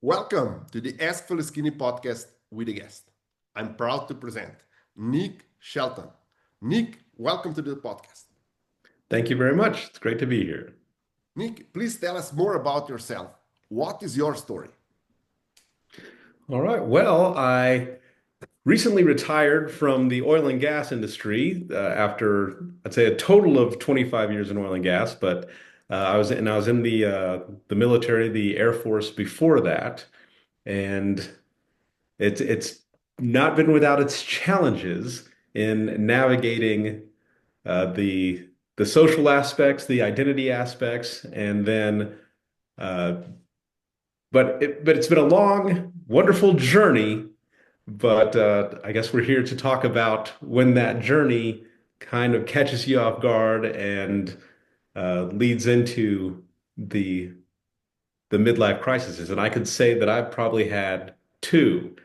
Welcome to the Ask for the Skinny podcast with a guest. I'm proud to present Nick Shelton. Nick, welcome to the podcast. Thank you very much. It's great to be here. Nick, please tell us more about yourself. What is your story? All right. Well, I recently retired from the oil and gas industry after I'd say a total of 25 years in oil and gas, but I was in the military, the Air Force before that, and it's not been without its challenges in navigating the social aspects, the identity aspects, and then uh, but it's been a long, wonderful journey. But I guess we're here to talk about when that journey kind of catches you off guard and leads into the the midlife crises. And I could say that I've probably had two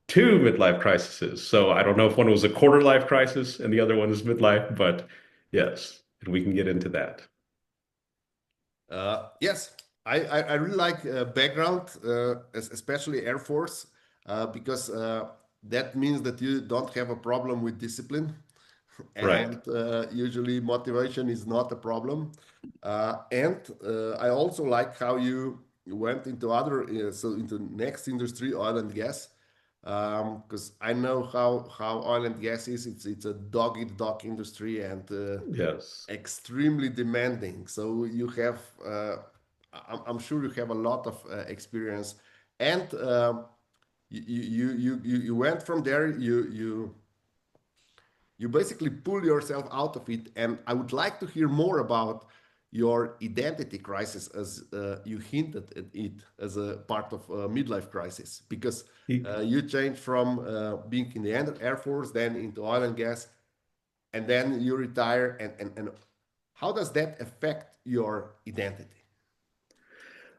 two midlife crises. So I don't know if one was a quarter life crisis and the other one is midlife, but yes, and we can get into that. Yes, I really like background, especially Air Force, because that means that you don't have a problem with discipline. Right. And usually motivation is not a problem. And I also like how you went into other, so into next industry, oil and gas, because I know how oil and gas is. It's a dog eat dog industry and Yes. extremely demanding. So you have, I'm sure you have a lot of experience, and you went from there. You basically pull yourself out of it. And I would like to hear more about your identity crisis, as you hinted at it as a part of midlife crisis, because you changed from being in the Air Force, then into oil and gas, and then you retire. And how does that affect your identity?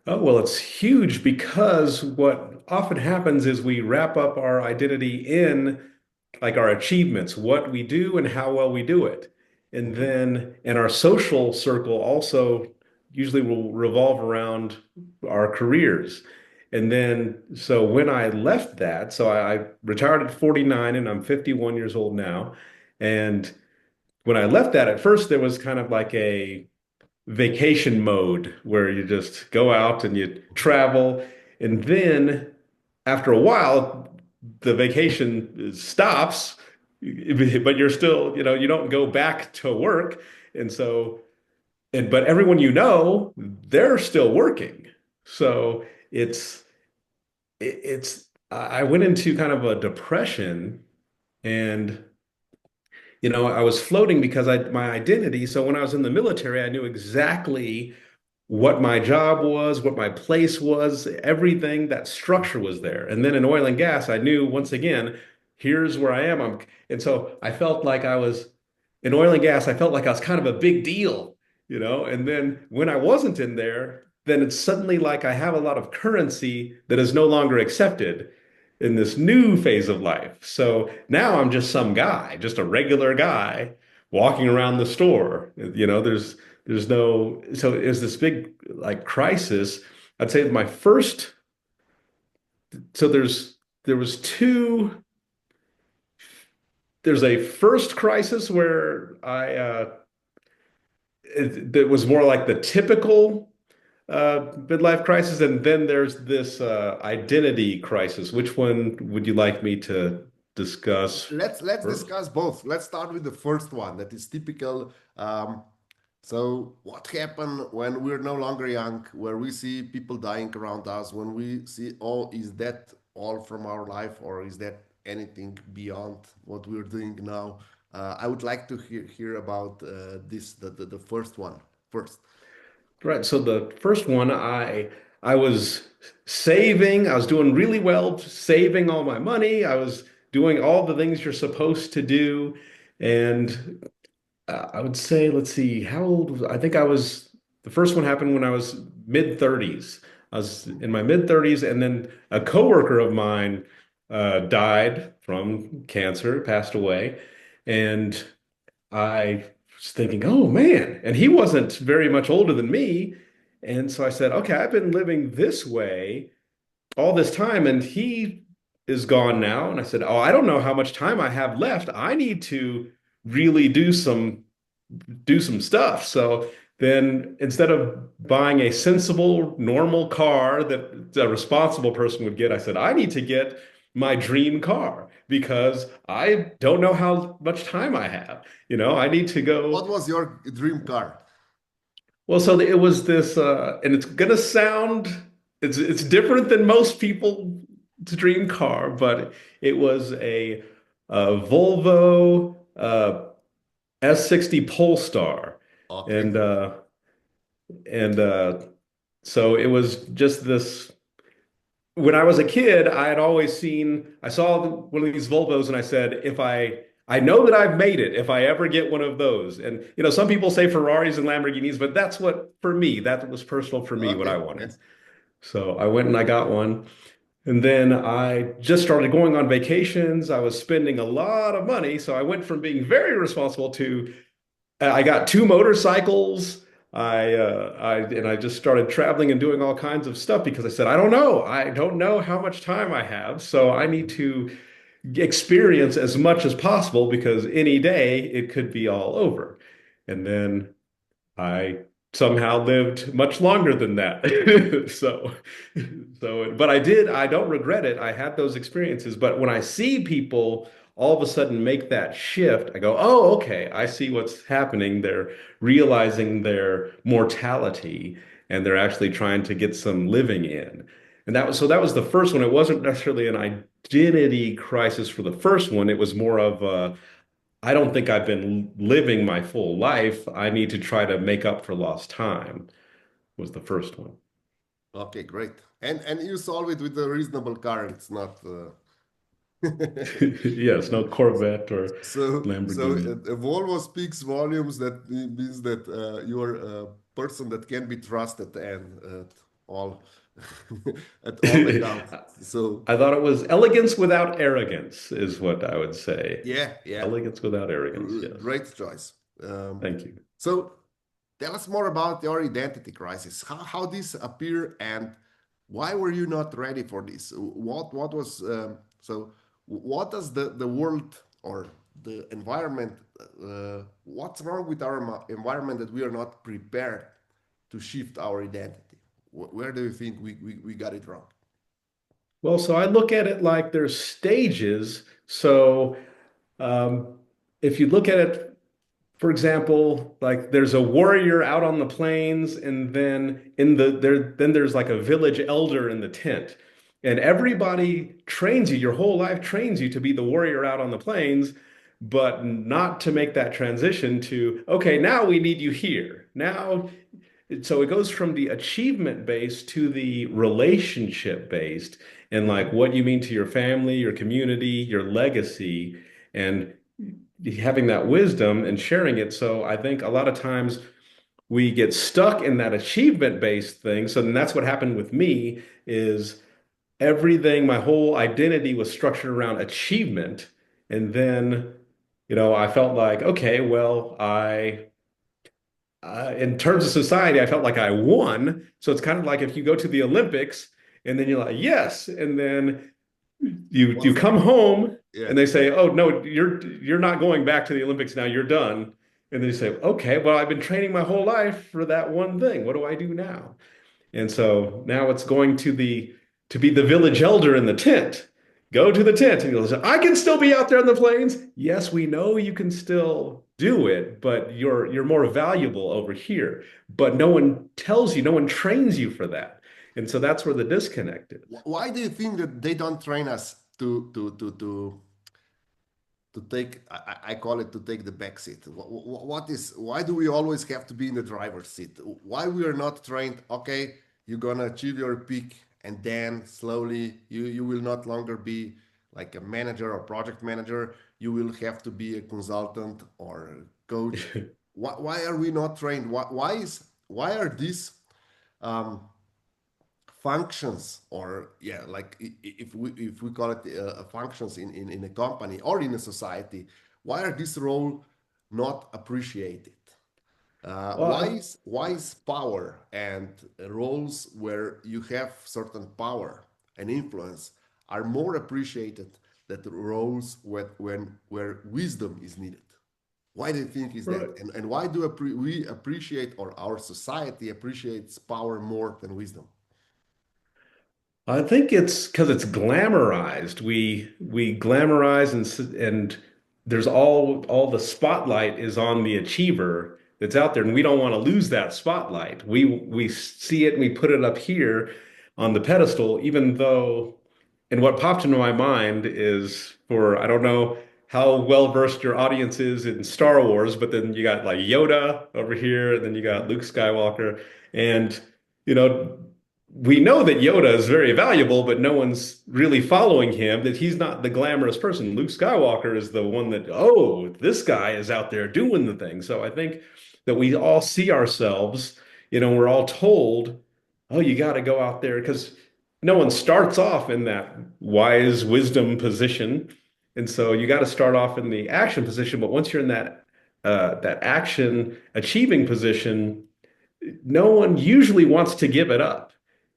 Oh, well, it's huge because what often happens is we wrap up our identity in like our achievements, what we do and how well we do it. And Mhm. then, and our social circle also usually will revolve around our careers. And then, so when I left that, so I retired at 49 and I'm 51 years old now. And when I left that, at first there was kind of like a vacation mode where you just go out and you travel. And then after a while, the vacation stops, but you're still, you don't go back to work. And so, but everyone they're still working. So it's, I went into kind of a depression and I was floating because my identity. So when I was in the military, I knew exactly what my job was, what my place was, everything, that structure was there. And then in oil and gas, I knew once again, here's where I am. And so I felt like I was in oil and gas, I felt like I was kind of a big deal. And then when I wasn't in there, then it's suddenly like I have a lot of currency that is no longer accepted in this new phase of life. So now I'm just some guy, just a regular guy walking around the store. There's no, so it was this big like crisis. I'd say my first, so there was two, there's a first crisis where it was more like the typical midlife crisis. And then there's this identity crisis. Which one would you like me to discuss Let's first? discuss both. Let's start with the first one that is typical. So what happened when we're no longer young, where we see people dying around us, when we see, oh, is that all from our life, or is that anything beyond what we're doing now? I would like to hear about this, the first one first. Right. So the first one, I was saving. I was doing really well, saving all my money. I was doing all the things you're supposed to do, and I would say, let's see, how old was I? Think I was the first one happened when I was mid 30s. I was in my mid 30s, and then a coworker of mine died from cancer, passed away, and I was thinking, oh man, and he wasn't very much older than me. And so I said, okay, I've been living this way all this time, and he is gone now. And I said, "Oh, I don't know how much time I have left. I need to really do some stuff." So then instead of buying a sensible, normal car that a responsible person would get, I said, I need to get my dream car because I don't know how much time I have. I need to go. What was your dream car? Well, so it was this, and it's gonna sound, it's different than most people's dream car, but it was a Volvo S60 Polestar, Okay. and and so it was just this. When I was a kid, I had always I saw one of these Volvos, and I said, if I know that I've made it if I ever get one of those. And some people say Ferraris and Lamborghinis, but that's what for me, that was personal for me, what I Okay. wanted. Yes. So I went and I got one. And then I just started going on vacations. I was spending a lot of money. So I went from being very responsible to I got two motorcycles. I just started traveling and doing all kinds of stuff because I said, I don't know how much time I have. So I need to experience as much as possible because any day it could be all over. And then I somehow lived much longer than that. So, but I don't regret it. I had those experiences. But when I see people all of a sudden make that shift, I go, oh, okay, I see what's happening. They're realizing their mortality and they're actually trying to get some living in. And that was the first one. It wasn't necessarily an identity crisis for the first one. It was more of I don't think I've been living my full life. I need to try to make up for lost time, was the first one. Okay, great. And you solve it with a reasonable car. It's not Yes, no Corvette or so Lamborghini. Volvo speaks volumes. That means that you're a person that can be trusted and all at all accounts. So I thought it was elegance without arrogance, is what I would say. yeah, yeah, Elegance without arrogance, yes. great choice. Thank you. So tell us more about your identity crisis. How this appear and why were you not ready for this? What was so? What does the world or the environment? What's wrong with our environment that we are not prepared to shift our identity? Where do you think we got it wrong? Well, so I look at it like there's stages. So um, if you look at it, for example, like there's a warrior out on the plains, and then there's like a village elder in the tent. And everybody trains you, your whole life trains you to be the warrior out on the plains, but not to make that transition to, okay, now we need you here. Now, so it goes from the achievement based to the relationship based, and like Mhm. what you mean to your family, your community, your legacy, and having that wisdom and sharing it. So I think a lot of times we get stuck in that achievement based thing. So then that's what happened with me is everything, my whole identity was structured around achievement. And then, I felt like, okay, well, in terms of society, I felt like I won. So it's kind of like if you go to the Olympics and then you're like, yes, and then you What's come home yeah? and they say, "Oh no, you're not going back to the Olympics now. You're done." And then you say, "Okay, well, I've been training my whole life for that one thing. What do I do now?" And so now it's going to be the village elder in the tent. Go to the tent and you'll say, "I can still be out there on the plains." Yes, we know you can still do it, but you're more valuable over here. But no one tells you, no one trains you for that. And so that's where the disconnect is. Why do you think that they don't train us to take I call it to take the back seat? What is why do we always have to be in the driver's seat? Why we are not trained? Okay, you're gonna achieve your peak, and then slowly you will not longer be like a manager or project manager. You will have to be a consultant or a coach. Why are we not trained? Why are these um, functions or yeah like if we call it functions in a company or in a society, why are this role not appreciated? Well, Why is power and roles where you have certain power, and influence are more appreciated than the roles where wisdom is needed. Why do you think is that? Right. And why do we appreciate, or our society appreciates power more than wisdom? I think it's because it's glamorized. We glamorize and there's all the spotlight is on the achiever that's out there, and we don't want to lose that spotlight. We see it and we put it up here on the pedestal, even though. And what popped into my mind is for I don't know how well versed your audience is in Star Wars, but then you got like Yoda over here, and then you got Luke Skywalker, and you know we know that Yoda is very valuable, but no one's really following him, that he's not the glamorous person. Luke Skywalker is the one that, oh, this guy is out there doing the thing. So I think that we all see ourselves, we're all told, oh, you got to go out there because no one starts off in that wise wisdom position. And so you got to start off in the action position. But once you're in that action achieving position, no one usually wants to give it up.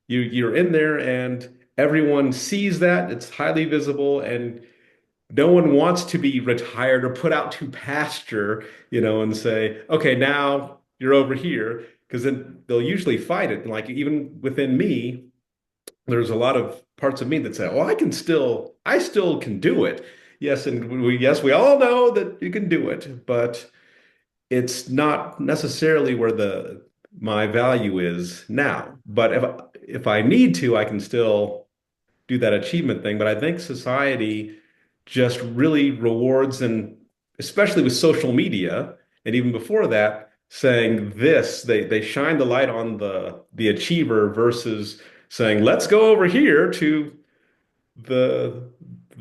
You're in there and everyone sees that it's highly visible and no one wants to be retired or put out to pasture, and say, okay, now you're over here. Because then they'll usually fight it. Like even within me, there's a lot of parts of me that say, well, I still can do it. Yes, and we all know that you can do it, but it's not necessarily where the my value is now. But if I need to, I can still do that achievement thing. But I think society just really rewards, and especially with social media, and even before that, saying this, they shine the light on the achiever versus saying, let's go over here to the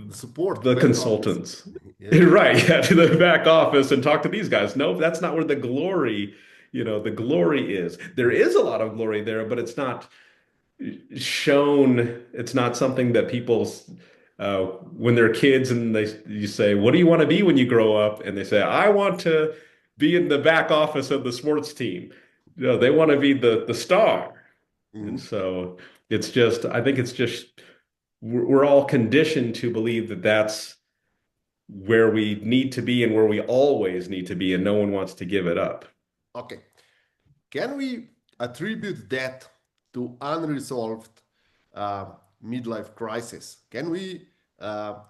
The support, the the back office. consultants. Yeah. Right, yeah, to the back office and talk to these guys. Nope, that's not where the glory is. There is a lot of glory there, but it's not shown. It's not something that people, when they're kids and you say, "What do you want to be when you grow up?" And they say, "I want to be in the back office of the sports team." They want to be the star. And Mhm. so I think it's just we're all conditioned to believe that that's where we need to be and where we always need to be, and no one wants to give it up. Okay. Can we attribute that to unresolved uh, midlife crisis? Can we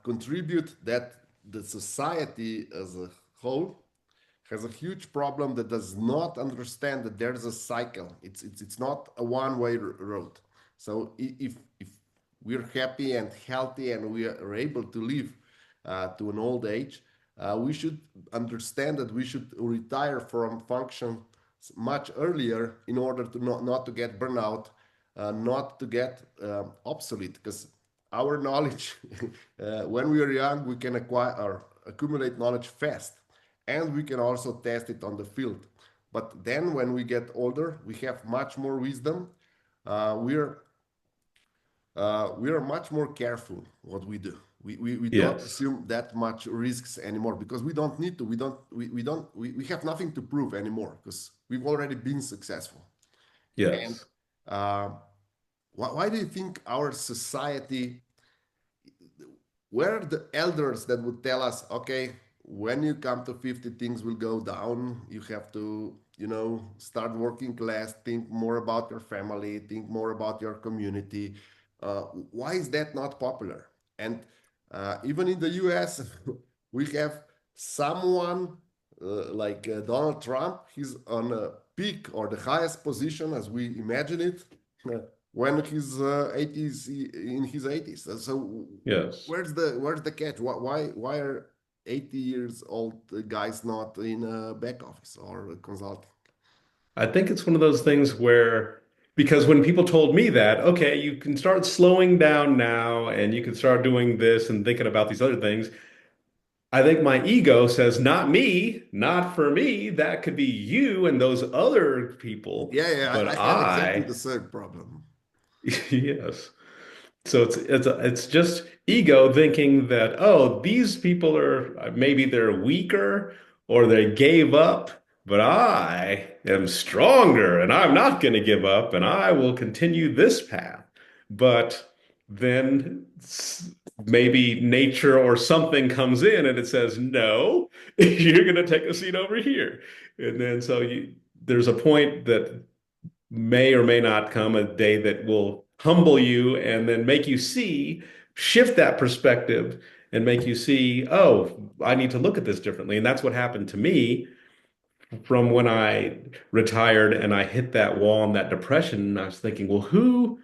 contribute that the society as a whole has a huge problem that does not understand that there's a cycle? It's not a one-way road. So if we're happy and healthy and we are able to live to an old age, we should understand that we should retire from function much earlier in order to not to get burnout, not to get obsolete. Because our knowledge, when we are young, we can acquire or accumulate knowledge fast, and we can also test it on the field. But then, when we get older, we have much more wisdom. Uh, we're we are much more careful what we do. We don't Yes. assume that much risks anymore because we don't need to. We have nothing to prove anymore because we've already been successful. And Yes. uh, why do you think our society, where are the elders that would tell us, okay, when you come to 50, things will go down. You have to, start working less, think more about your family, think more about your community. Why is that not popular? And even in the US, we have someone like Donald Trump. He's on a peak or the highest position as we imagine it. When he's 80s in his 80s. So Yes. where's the catch? Why are 80 years old guys not in a back office or a consulting? I think it's one of those things where, because when people told me that, okay, you can start slowing down now and you can start doing this and thinking about these other things, I think my ego says, not me, not for me. That could be you and those other people. Yeah, I But have exactly I, the same problem. yes. So it's just ego thinking that, oh, these people are maybe they're weaker or they gave up, but I am stronger and I'm not going to give up and I will continue this path. But then maybe nature or something comes in and it says, no, you're going to take a seat over here. And then there's a point that may or may not come, a day that will humble you and then make you see, shift that perspective and make you see, oh, I need to look at this differently. And that's what happened to me from when I retired and I hit that wall and that depression. And I was thinking, well, who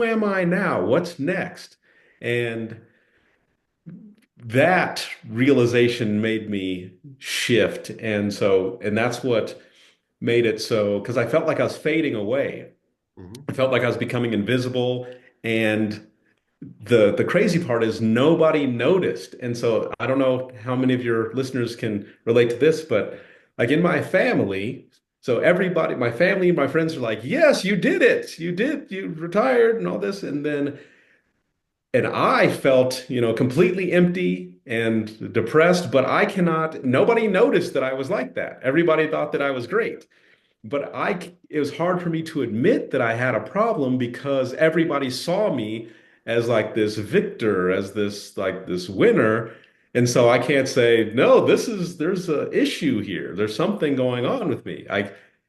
am I now? What's next? And that realization made me shift. And that's what made it so, because I felt like I was fading away. Mhm. I felt like I was becoming invisible. And the crazy part is nobody noticed. And so I don't know how many of your listeners can relate to this, but like in my family, so everybody, my family, my friends are like, yes, you did it. You did, you retired and all this. And I felt, completely empty and depressed, but nobody noticed that I was like that. Everybody thought that I was great. But it was hard for me to admit that I had a problem because everybody saw me as like this victor, as this winner. And so I can't say, no, there's a issue here. There's something going on with me.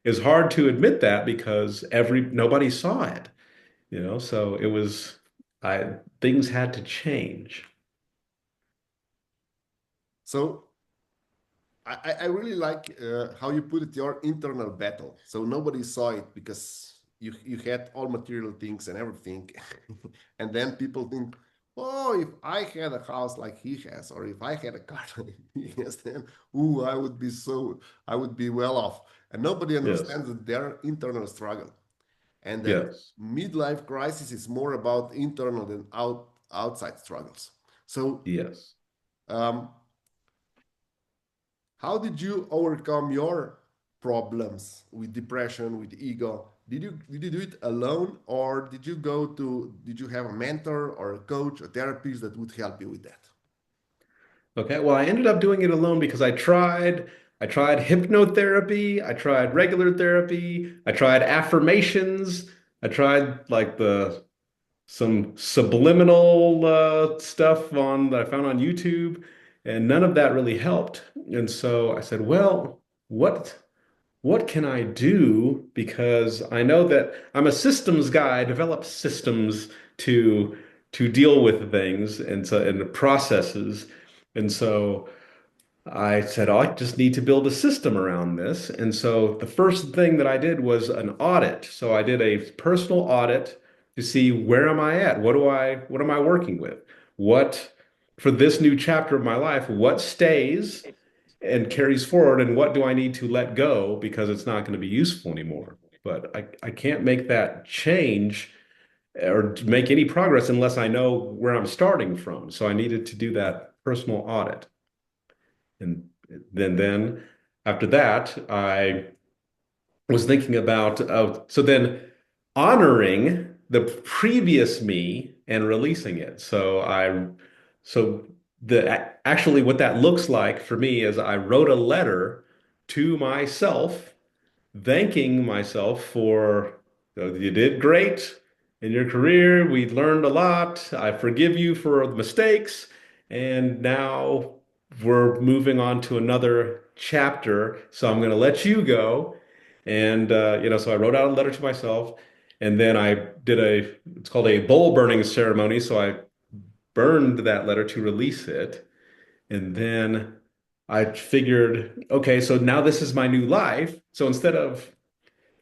It's hard to admit that because nobody saw it, so I, things had to change. So I really like how you put it, your internal battle. So nobody saw it because you had all material things and everything. And then people think, oh, if I had a house like he has, or if I had a car like he has, then ooh, I would be well off. And nobody Yes. understands that their internal struggle. And that Yes. midlife crisis is more about internal than outside struggles. So Yes. um, how did you overcome your problems with depression, with ego? Did you do it alone, or did you have a mentor or a coach, a therapist that would help you with that? Okay, well, I ended up doing it alone because I tried hypnotherapy, I tried regular therapy, I tried affirmations, I tried like the some subliminal stuff on that I found on YouTube, and none of that really helped. And so I said, well, what can I do? Because I know that I'm a systems guy. I develop systems to to deal with things and processes. And so I said, oh, I just need to build a system around this. And so the first thing that I did was an audit. So I did a personal audit to see where am I at? What am I working with? What, for this new chapter of my life, what stays and carries forward, and what do I need to let go because it's not going to be useful anymore? But I can't make that change or make any progress unless I know where I'm starting from. So I needed to do that personal audit. And then after that, I was thinking about so then honoring the previous me and releasing it. So actually what that looks like for me is I wrote a letter to myself thanking myself for you did great in your career. We learned a lot. I forgive you for the mistakes. And now we're moving on to another chapter. So I'm going to let you go. And, so I wrote out a letter to myself. And then it's called a bowl burning ceremony. So I burned that letter to release it. And then I figured, okay, so now this is my new life. So instead of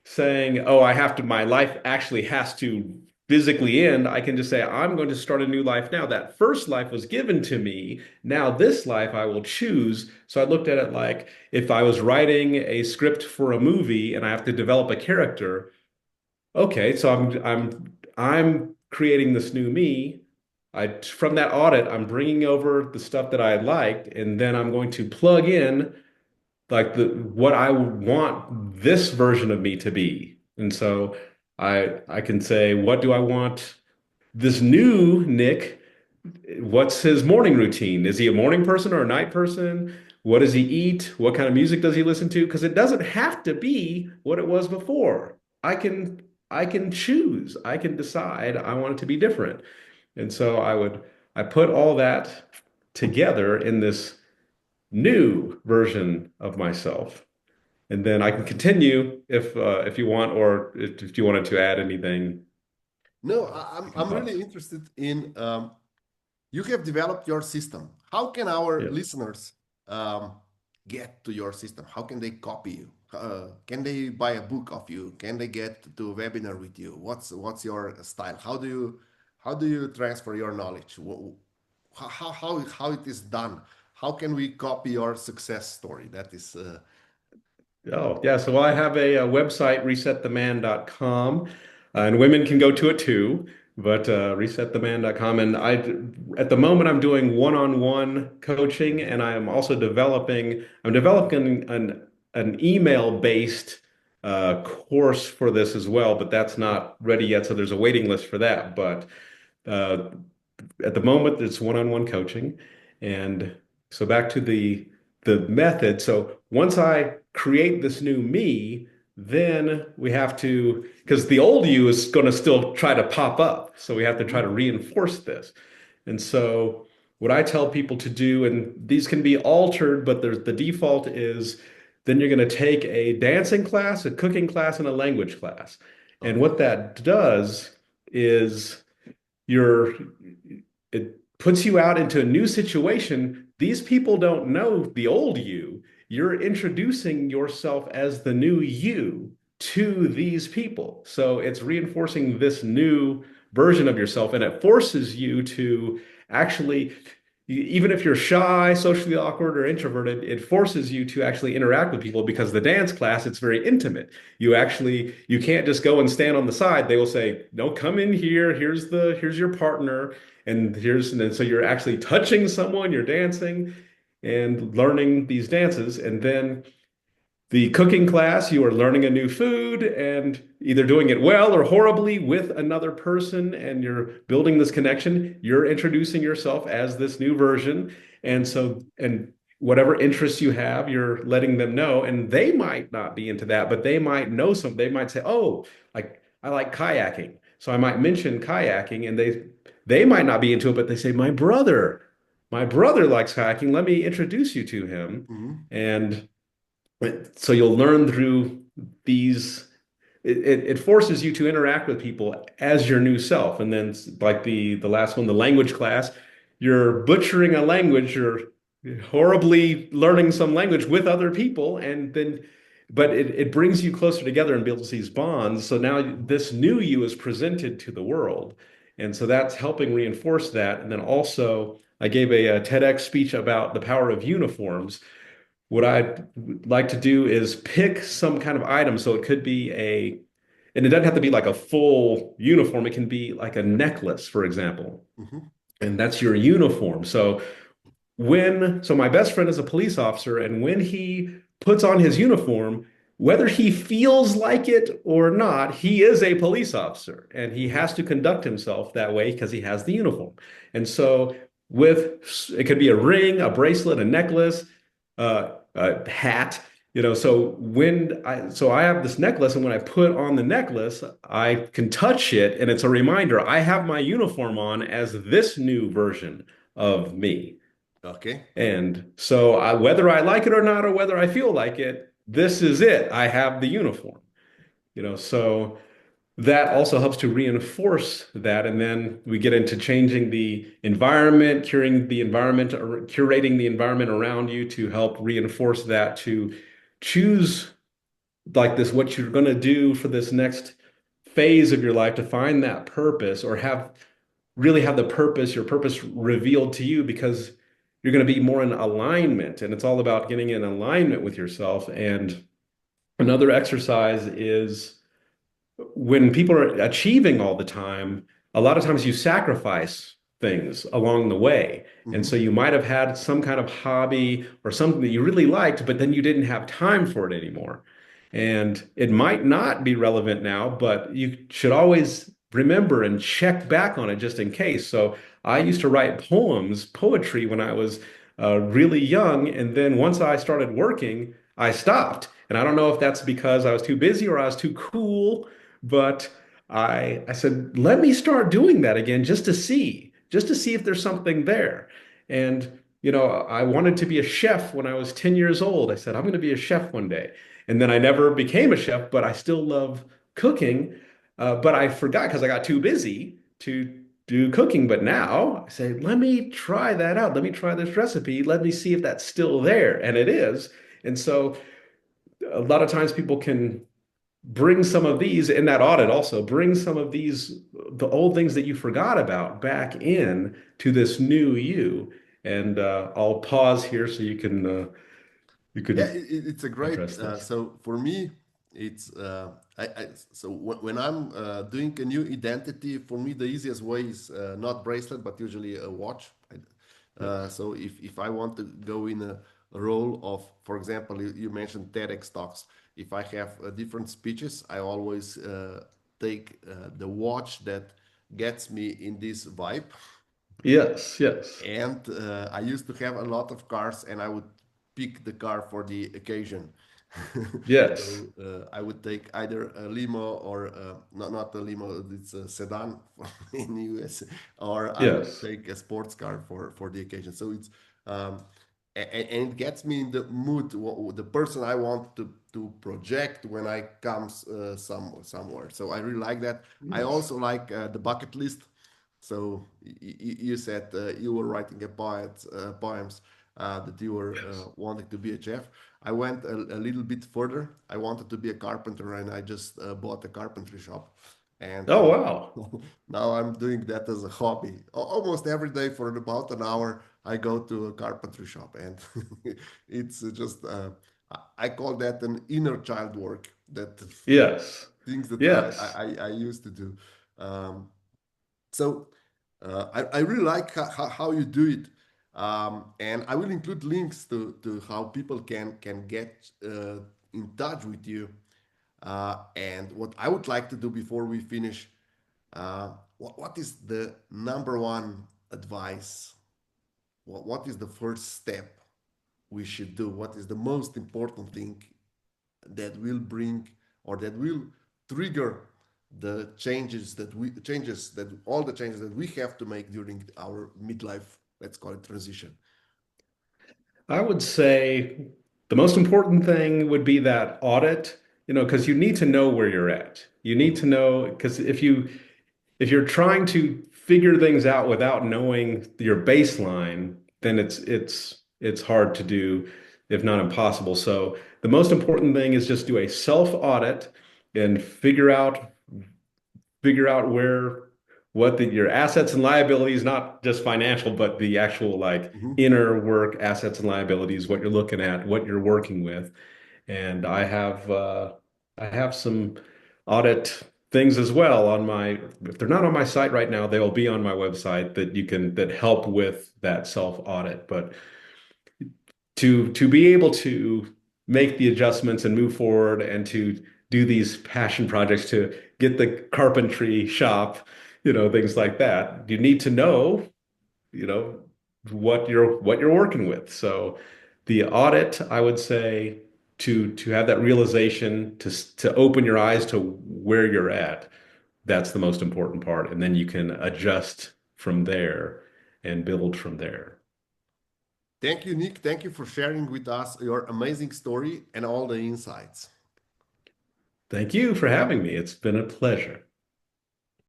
saying, oh, my life actually has to physically end, I can just say, I'm going to start a new life now. That first life was given to me. Now, this life I will choose. So I looked at it like if I was writing a script for a movie and I have to develop a character, okay, so I'm creating this new me. From that audit, I'm bringing over the stuff that I liked, and then I'm going to plug in like the what I want this version of me to be. And so I can say, what do I want this new Nick? What's his morning routine? Is he a morning person or a night person? What does he eat? What kind of music does he listen to? Because it doesn't have to be what it was before. I can choose. I can decide I want it to be different. And so I put all that together in this new version of myself. And then I can continue if you want, or if you wanted to add anything, No, I can I'm really pause. interested in you have developed your system. How can our Yeah. listeners um, get to your system? How can they copy you? Can they buy a book of you? Can they get to a webinar with you? What's your style? How do you transfer your knowledge? How it is done? How can we copy your success story? That is Oh, yeah. So I have a website, resettheman.com, and women can go to it too, but resettheman.com. And at the moment, I'm doing one-on-one coaching, and I'm developing an email-based course for this as well, but that's not ready yet. So there's a waiting list for that. But uh, at the moment it's one-on-one coaching. And so back to the method. So once I create this new me, then we have to, because the old you is going to still try to pop up. So we have to try to mhm, reinforce this. And so what I tell people to do, and these can be altered, but the default is then you're going to take a dancing class, a cooking class, and a language class. And okay. what that does is you're it puts you out into a new situation. These people don't know the old you. You're introducing yourself as the new you to these people. So it's reinforcing this new version of yourself, and it forces you to actually, even if you're shy, socially awkward, or introverted, it forces you to actually interact with people because the dance class, it's very intimate. You can't just go and stand on the side. They will say, no, come in here. Here's your partner. And then so you're actually touching someone, you're dancing and learning these dances. And then the cooking class, you are learning a new food and either doing it well or horribly with another person, and you're building this connection. You're introducing yourself as this new version. And whatever interests you have, you're letting them know. And they might not be into that, but they might know some. They might say, oh, like I like kayaking. So I might mention kayaking, and they might not be into it, but they say, my brother likes kayaking. Let me introduce you to him. Mhm. And so you'll learn through these. It forces you to interact with people as your new self. And then like the last one, the language class, you're butchering a language, you're horribly learning some language with other people, and then but it brings you closer together and builds these bonds. So now this new you is presented to the world. And so that's helping reinforce that. And then also I gave a TEDx speech about the power of uniforms. What I'd like to do is pick some kind of item. So it could be and it doesn't have to be like a full uniform. It can be like a necklace, for example. Mhm. And that's your uniform. So my best friend is a police officer, and when he puts on his uniform, whether he feels like it or not, he is a police officer, and he Mhm. has to conduct himself that way because he has the uniform. And so with it could be a ring, a bracelet, a necklace, a hat, so I have this necklace, and when I put on the necklace, I can touch it, and it's a reminder I have my uniform on as this new version of me. Okay. And so whether I like it or not, or whether I feel like it, this is it. I have the uniform, so that also helps to reinforce that. And then we get into changing the environment, curing the environment, or curating the environment around you to help reinforce that, to choose like this, what you're going to do for this next phase of your life, to find that purpose, or have your purpose revealed to you, because you're going to be more in alignment. And it's all about getting in alignment with yourself. And another exercise is when people are achieving all the time, a lot of times you sacrifice things along the way. And so Mhm. you might have had some kind of hobby or something that you really liked, but then you didn't have time for it anymore. And it might not be relevant now, but you should always remember and check back on it just in case. So I used to write poetry when I was really young. And then once I started working, I stopped. And I don't know if that's because I was too busy or I was too cool, but I said, let me start doing that again just to see if there's something there. And, I wanted to be a chef when I was 10 years old. I said, I'm going to be a chef one day. And then I never became a chef, but I still love cooking. But I forgot because I got too busy to do cooking. But now I say, let me try that out. Let me try this recipe. Let me see if that's still there. And it is. And so a lot of times people can bring some of these in that audit also bring some of these the old things that you forgot about back in to this new you. And I'll pause here so you Yeah, can it's a great. address this. So for me, it's so when I'm doing a new identity, for me the easiest way is not bracelet, but usually a watch. Yes. So if I want to go in a role of, for example, you mentioned TEDx talks. If I have different speeches, I always take the watch that gets me in this vibe. Yes, yes, And I used to have a lot of cars, and I would pick the car for the occasion. yes, So I would take either a limo or not a limo, it's a sedan in the US, or I would yes, take a sports car for the occasion. So it's and it gets me in the mood, the person I want to project when I comes somewhere. So I really like that. I yes, also like the bucket list. So you said you were writing a poems that you were yes. wanting to be a chef. I went a little bit further. I wanted to be a carpenter, and I just bought a carpentry shop. And Oh, wow. now I'm doing that as a hobby. Almost every day for about an hour, I go to a carpentry shop, and it's just I call that an inner child work. That Yes, things that yes. I used to do. Um, so I really like how you do it. And I will include links to how people can get in touch with you. And what I would like to do before we finish, what is the number one advice? What is the first step we should do? What is the most important thing that will bring or that will trigger the changes that all the changes that we have to make during our midlife, let's call it transition. I would say the most important thing would be that audit, because you need to know where you're at. You need Mhm. to know, because if you're trying to figure things out without knowing your baseline, then it's hard to do, if not impossible. So the most important thing is just do a self audit and figure out your assets and liabilities, not just financial, but the actual like Mhm. inner work assets and liabilities, what you're looking at, what you're working with. And I have some audit things as well on my, if they're not on my site right now, they will be on my website that help with that self audit. But to be able to make the adjustments and move forward and to do these passion projects, to get the carpentry shop, things like that, you need to know, you know, what you're working with. So the audit, I would say, to have that realization, to open your eyes to where you're at, that's the most important part. And then you can adjust from there and build from there. Thank you, Nick. Thank you for sharing with us your amazing story and all the insights. Thank you for having me. It's been a pleasure.